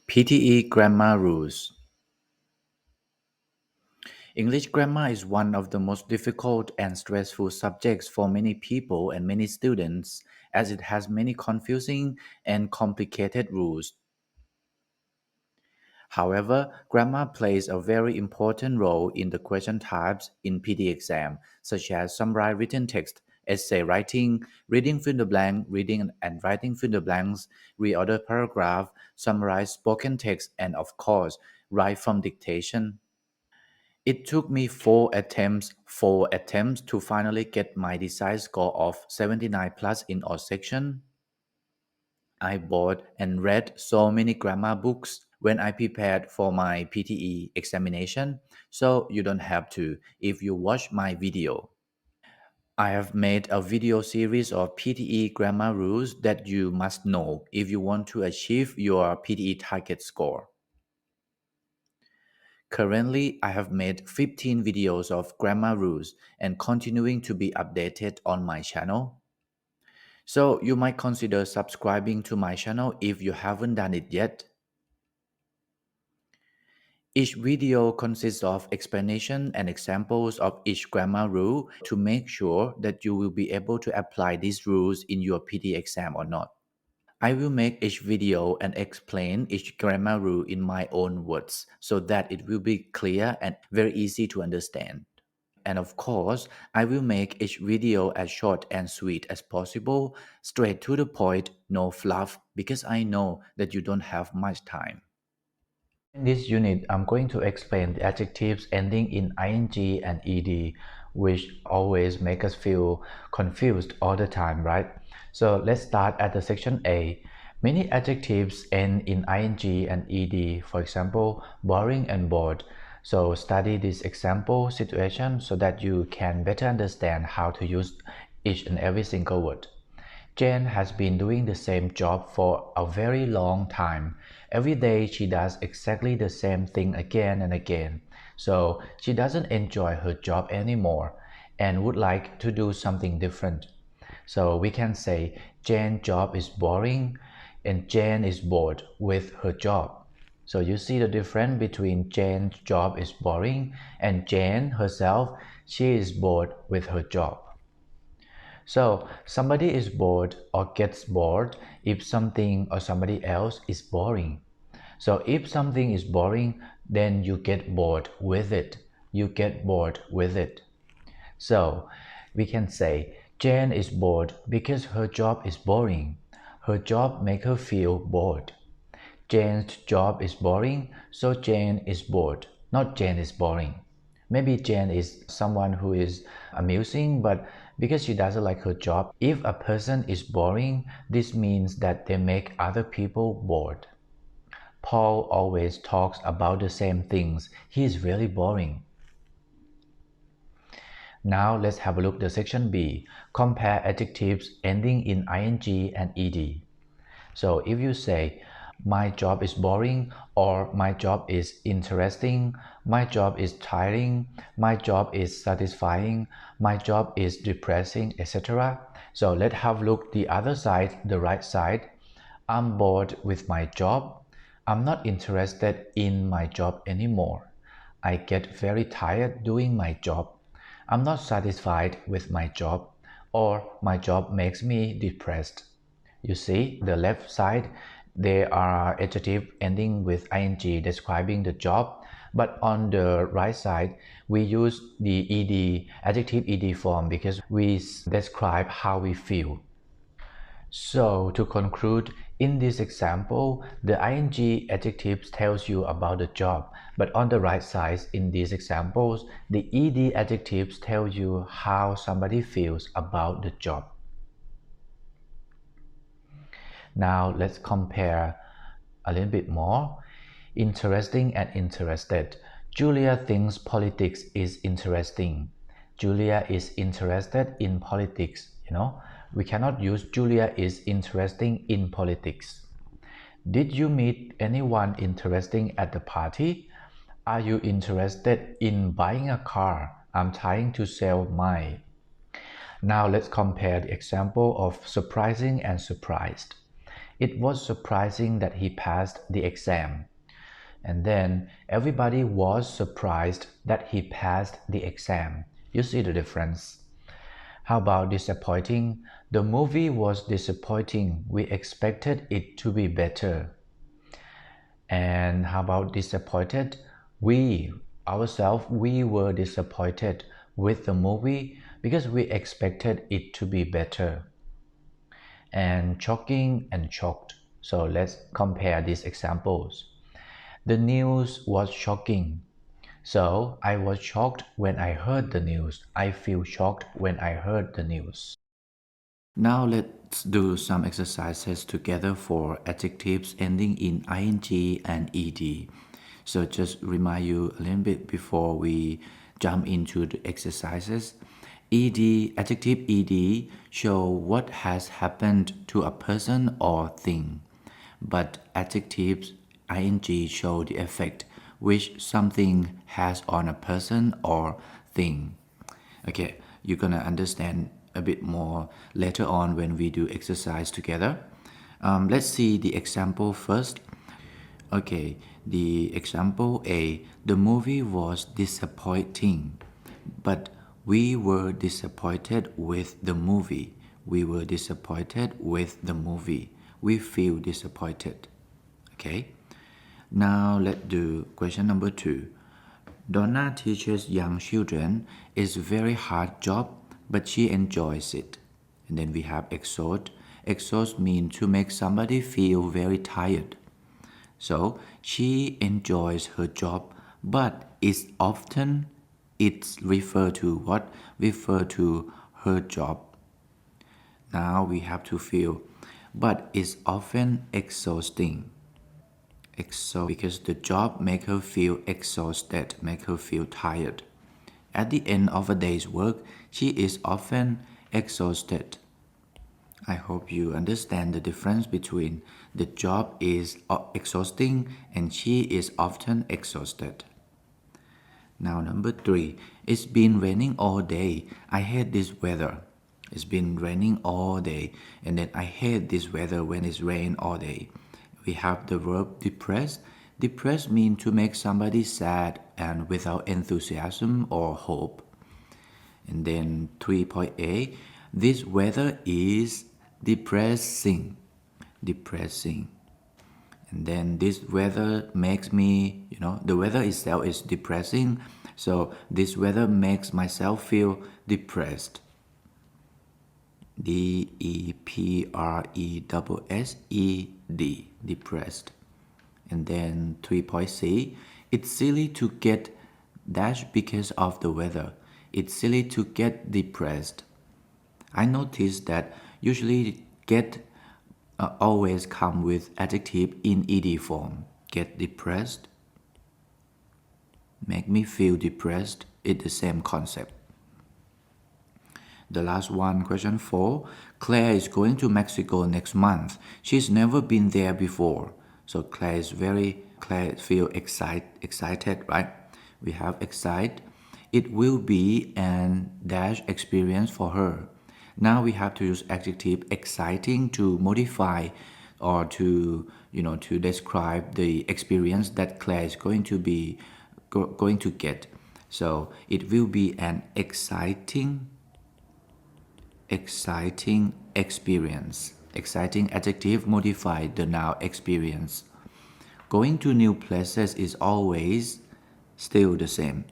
PTE Grammar Rules. English grammar is one of the most difficult and stressful subjects for many people and many students, as it has many confusing and complicated rules. However, grammar plays a very important role in the question types in PTE exam, such as summary written text, essay writing, reading fill the blank, reading and writing fill the blanks, reorder paragraph, summarize spoken text, and of course, write from dictation. It took me four attempts to finally get my desired score of 79 plus in all sections. I bought and read so many grammar books when I prepared for my PTE examination, so you don't have to if you watch my video. I have made a video series of PTE grammar rules that you must know if you want to achieve your PTE target score. Currently, I have made 15 videos of grammar rules and continuing to be updated on my channel. So you might consider subscribing to my channel if you haven't done it yet. Each video consists of explanation and examples of each grammar rule to make sure that you will be able to apply these rules in your PTE exam or not. I will make each video and explain each grammar rule in my own words so that it will be clear and very easy to understand. And of course, I will make each video as short and sweet as possible, straight to the point, no fluff, because I know that you don't have much time. In this unit, I'm going to explain the adjectives ending in ing and ed, which always make us feel confused all the time, right? So let's start at the section A. Many adjectives end in ing and ed, for example, boring and bored. So study this example situation so that you can better understand how to use each and every single word. Jane has been doing the same job for a very long time. Every day she does exactly the same thing again and again. So she doesn't enjoy her job anymore and would like to do something different. So we can say Jane's job is boring and Jane is bored with her job. So you see the difference between Jane's job is boring and Jane herself, she is bored with her job. So somebody is bored or gets bored if something or somebody else is boring. So if something is boring, then you get bored with it. You get bored with it. So we can say Jane is bored because her job is boring. Her job makes her feel bored. Jane's job is boring, so Jane is bored. Not Jane is boring. Maybe Jane is someone who is amusing, but because she doesn't like her job, if a person is boring, this means that they make other people bored. Paul always talks about the same things. He is really boring. Now let's have a look at the section B. Compare adjectives ending in ing and ed. So if you say, my job is boring, or my job is interesting, my job is tiring, my job is satisfying, my job is depressing, etc. So let's have a look the other side, the right side. I'm bored with my job. I'm not interested in my job anymore. I get very tired doing my job. I'm not satisfied with my job, or my job makes me depressed. You see, the left side, there are adjectives ending with ing describing the job, but on the right side, we use the ed, adjective ed form because we describe how we feel. So to conclude, in this example, the ing adjectives tells you about the job, but on the right side in these examples, the ed adjectives tell you how somebody feels about the job. Now let's compare a little bit more. Interesting and interested. Julia thinks politics is interesting. Julia is interested in politics. We cannot use Julia is interesting in politics. Did you meet anyone interesting at the party? Are you interested in buying a car? I'm trying to sell mine. Now let's compare the example of surprising and surprised. It was surprising that he passed the exam. And then everybody was surprised that he passed the exam. You see the difference? How about disappointing? The movie was disappointing. We expected it to be better. And how about disappointed? We ourselves, we were disappointed with the movie because we expected it to be better. And shocking and shocked. So let's compare these examples. The news was shocking. So I was shocked when I heard the news. I feel shocked when I heard the news. Now let's do some exercises together for adjectives ending in ing and ed. So just remind you a little bit before we jump into the exercises. Ed, adjective ed show what has happened to a person or thing, but adjectives ing show the effect which something has on a person or thing. Okay, you're gonna understand a bit more later on when we do exercise together. Let's see the example first. Okay, the example A, the movie was disappointing, but we were disappointed with the movie. We were disappointed with the movie. We feel disappointed. Okay, now let's do question number 2. Donna teaches young children. It's a very hard job, but she enjoys it. And then we have exhaust. Exhaust means to make somebody feel very tired. So she enjoys her job, but it's refer to what? Refer to her job. Now we have to feel, but it's often exhausting. Because the job make her feel exhausted, make her feel tired. At the end of a day's work, she is often exhausted. I hope you understand the difference between the job is exhausting and she is often exhausted. Now number 3, it's been raining all day. I hate this weather. It's been raining all day, and then I hate this weather when it's rain all day. We have the verb depressed. Depressed means to make somebody sad and without enthusiasm or hope. And then 3.a, this weather is depressing. Depressing. And then this weather makes me, the weather itself is depressing. So this weather makes myself feel depressed. depressed, depressed. And then 3.c, it's silly to get dash because of the weather. It's silly to get depressed. I noticed that usually get always come with adjective in ed form. Get depressed, make me feel depressed. It's the same concept. The last one, question 4. Claire is going to Mexico next month. She's never been there before. So Claire feel excited, right? We have excited. It will be an dash experience for her. Now we have to use adjective exciting to modify or to describe the experience that Claire is going to get. So it will be an exciting experience. Exciting adjective modify the noun experience. Going to new places is always still the same.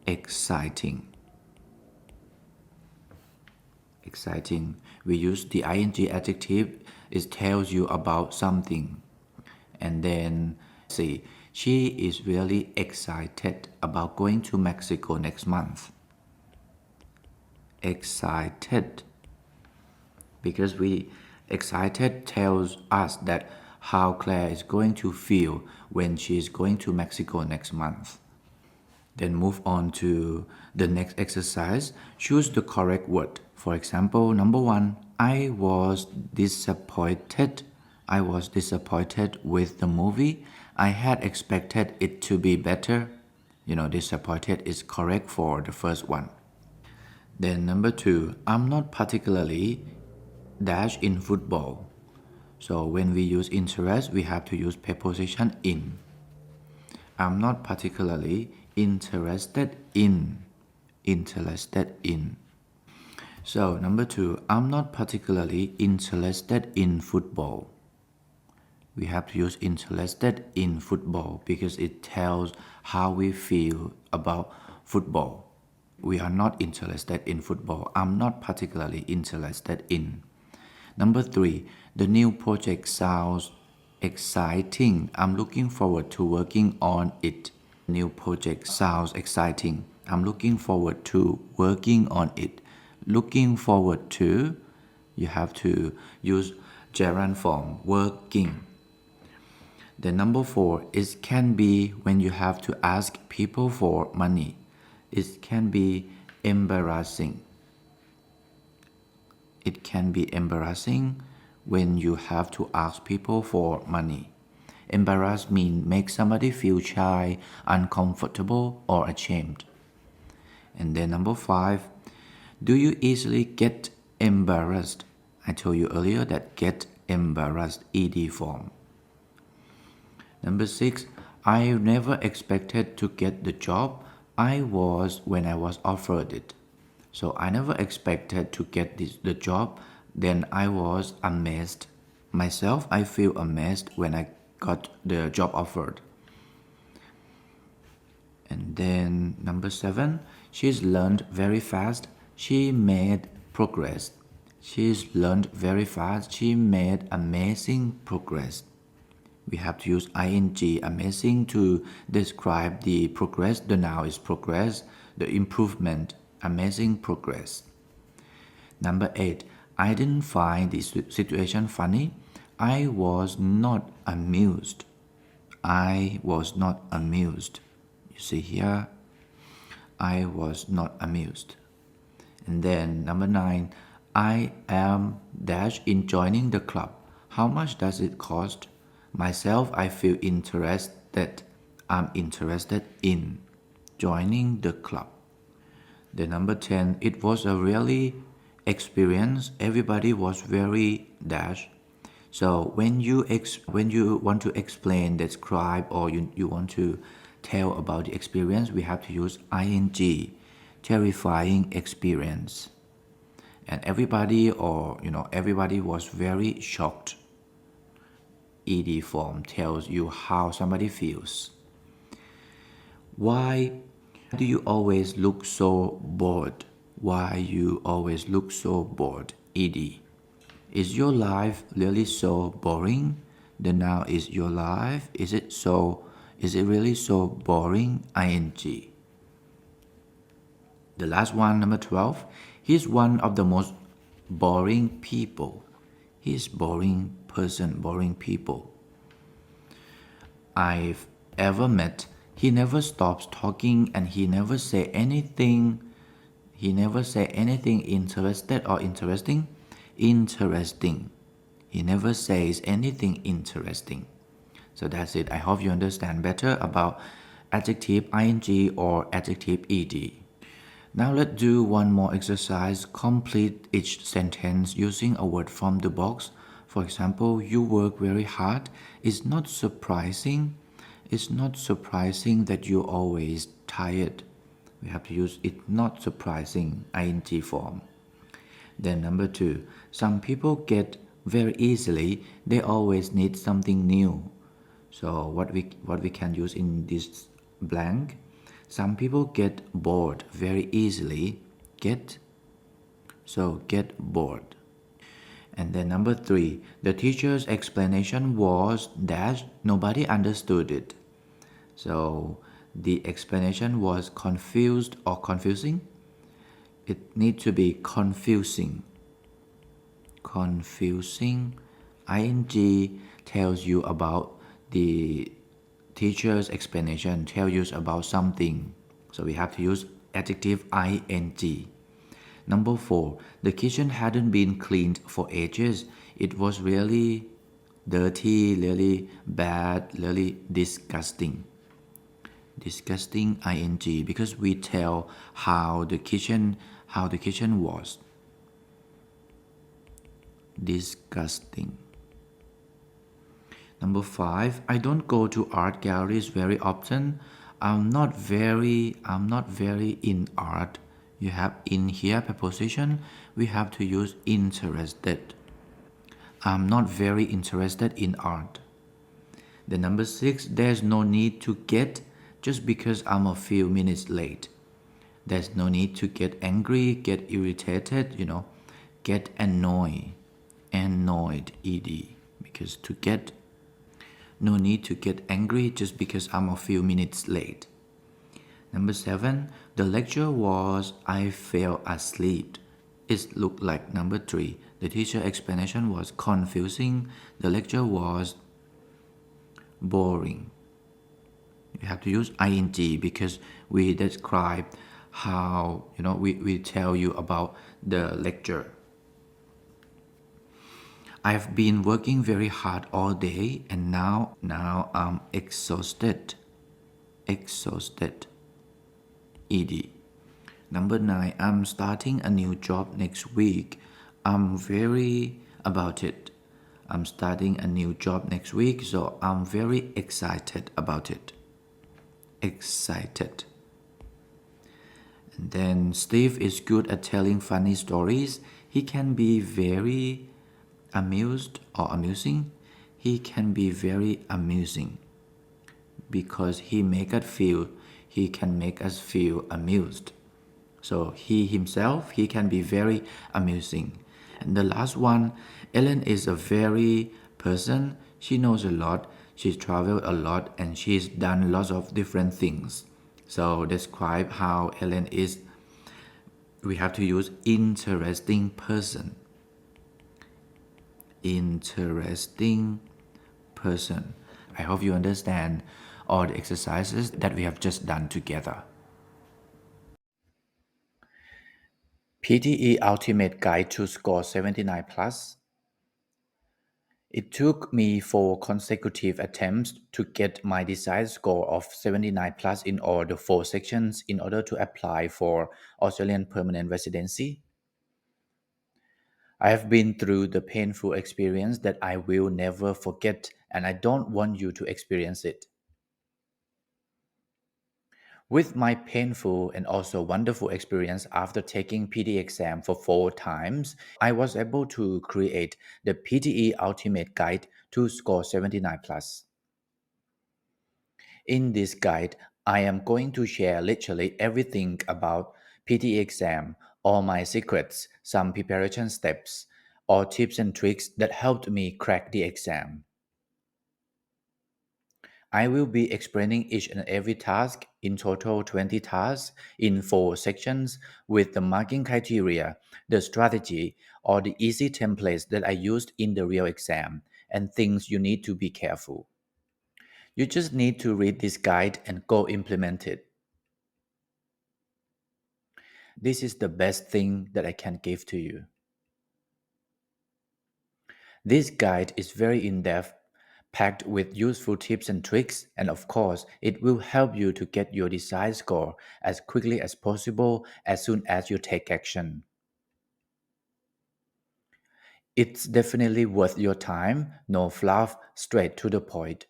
Exciting. Exciting. We use the ing adjective. It tells you about something. And then see, she is really excited about going to Mexico next month. Excited. Because excited tells us that how Claire is going to feel when she is going to Mexico next month. Then move on to the next exercise. Choose the correct word. For example, number 1, I was disappointed. I was disappointed with the movie. I had expected it to be better. Disappointed is correct for the first one. Then number 2, I'm not particularly dash in football. So when we use interest, we have to use preposition in. I'm not particularly interested in. Interested in. So number 2, I'm not particularly interested in football. We have to use interested in football because it tells how we feel about football. We are not interested in football. I'm not particularly interested in. Number 3, the new project sounds exciting. I'm looking forward to working on it. New project sounds exciting. I'm looking forward to working on it. Looking forward to, you have to use gerund form, working. Then number 4, it can be when you have to ask people for money. It can be embarrassing. It can be embarrassing when you have to ask people for money. Embarrass means make somebody feel shy, uncomfortable, or ashamed. And then number 5, do you easily get embarrassed? I told you earlier that get embarrassed, ed form. Number 6, I never expected to get the job I was when I was offered it. So I never expected to get the job, then I was amazed. Myself, I feel amazed when I got the job offered. And then number 7, she's learned very fast. She made progress. She's learned very fast. She made amazing progress. We have to use ing, amazing, to describe the progress. The noun is progress, the improvement, amazing progress. Number 8, I didn't find this situation funny. I was not amused. I was not amused. You see here, I was not amused. And then number 9, I am dash in joining the club. How much does it cost? Myself, I feel interested. I'm interested in joining the club. The number 10, it was a really experience. Everybody was very dash. So when you want to explain, describe, or you want to tell about the experience, we have to use ing, terrifying experience. And everybody was very shocked. ed form tells you how somebody feels. Why do you always look so bored? Why you always look so bored? ed. Is your life really so boring? The noun is your life. Is it really so boring? ing. The last one, number 12. He's one of the most boring people. He's boring person, boring people I've ever met. He never stops talking and he never say anything interested or interesting. Interesting. He never says anything interesting. So that's it. I hope you understand better about adjective ing or adjective ed. Now let's do one more exercise. Complete each sentence using a word from the box. For example, you work very hard. It's not surprising that you're always tired. We have to use it not surprising, ing form. Then number 2, some people get very easily. They always need something new. So what we can use in this blank, some people get bored very easily. Get bored. And then number 3, the teacher's explanation was dash, nobody understood it. So the explanation was confused or confusing. It needs to be confusing. Confusing. ing tells you about the teacher's explanation, tells you about something. So we have to use adjective ing. Number 4, the kitchen hadn't been cleaned for ages. It was really dirty, really bad, really disgusting. Disgusting ing, because we tell how the kitchen was. Disgusting. Number 5, I don't go to art galleries very often. I'm not very in art. You have in here preposition, we have to use interested. I'm not very interested in art. The number 6, there's no need to get just because I'm a few minutes late. There's no need to get angry, get irritated, get annoyed, ed, because to get, no need to get angry just because I'm a few minutes late. Number 7, the lecture was I fell asleep. It looked like number 3. The teacher explanation was confusing. The lecture was boring. You have to use ing because we describe how, we tell you about the lecture. I've been working very hard all day and now I'm exhausted. Exhausted. ed. Number 9, I'm starting a new job next week. I'm very about it. I'm starting a new job next week, so I'm very excited about it. Excited. And then Steve is good at telling funny stories. He can be very amused or amusing. He can be very amusing because he can make us feel amused. So he himself, he can be very amusing. And the last one, Ellen is a very person. She knows a lot. She's traveled a lot and she's done lots of different things. So describe how Ellen is. We have to use interesting person. Interesting person. I hope you understand all the exercises that we have just done together. PTE Ultimate Guide to Score 79 Plus. It took me 4 consecutive attempts to get my desired score of 79 plus in all the 4 sections in order to apply for Australian permanent residency. I have been through the painful experience that I will never forget, and I don't want you to experience it. With my painful and also wonderful experience after taking PTE exam for 4 times, I was able to create the PTE Ultimate Guide to Score 79 plus. In this guide, I am going to share literally everything about PTE exam, all my secrets, some preparation steps, or tips and tricks that helped me crack the exam. I will be explaining each and every task, in total 20 tasks, in 4 sections with the marking criteria, the strategy, or the easy templates that I used in the real exam, and things you need to be careful. You just need to read this guide and go implement it. This is the best thing that I can give to you. This guide is very in-depth, packed with useful tips and tricks, and of course, it will help you to get your desired score as quickly as possible as soon as you take action. It's definitely worth your time, no fluff, straight to the point.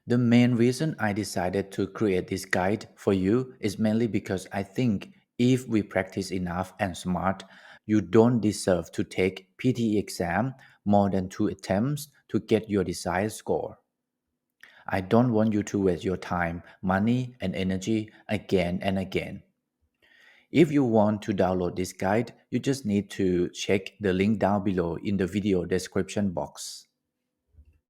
The main reason I decided to create this guide for you is mainly because I think if we practice enough and smart, you don't deserve to take PTE exam more than 2 attempts to get your desired score. I don't want you to waste your time, money, and energy again and again. If you want to download this guide, you just need to check the link down below in the video description box.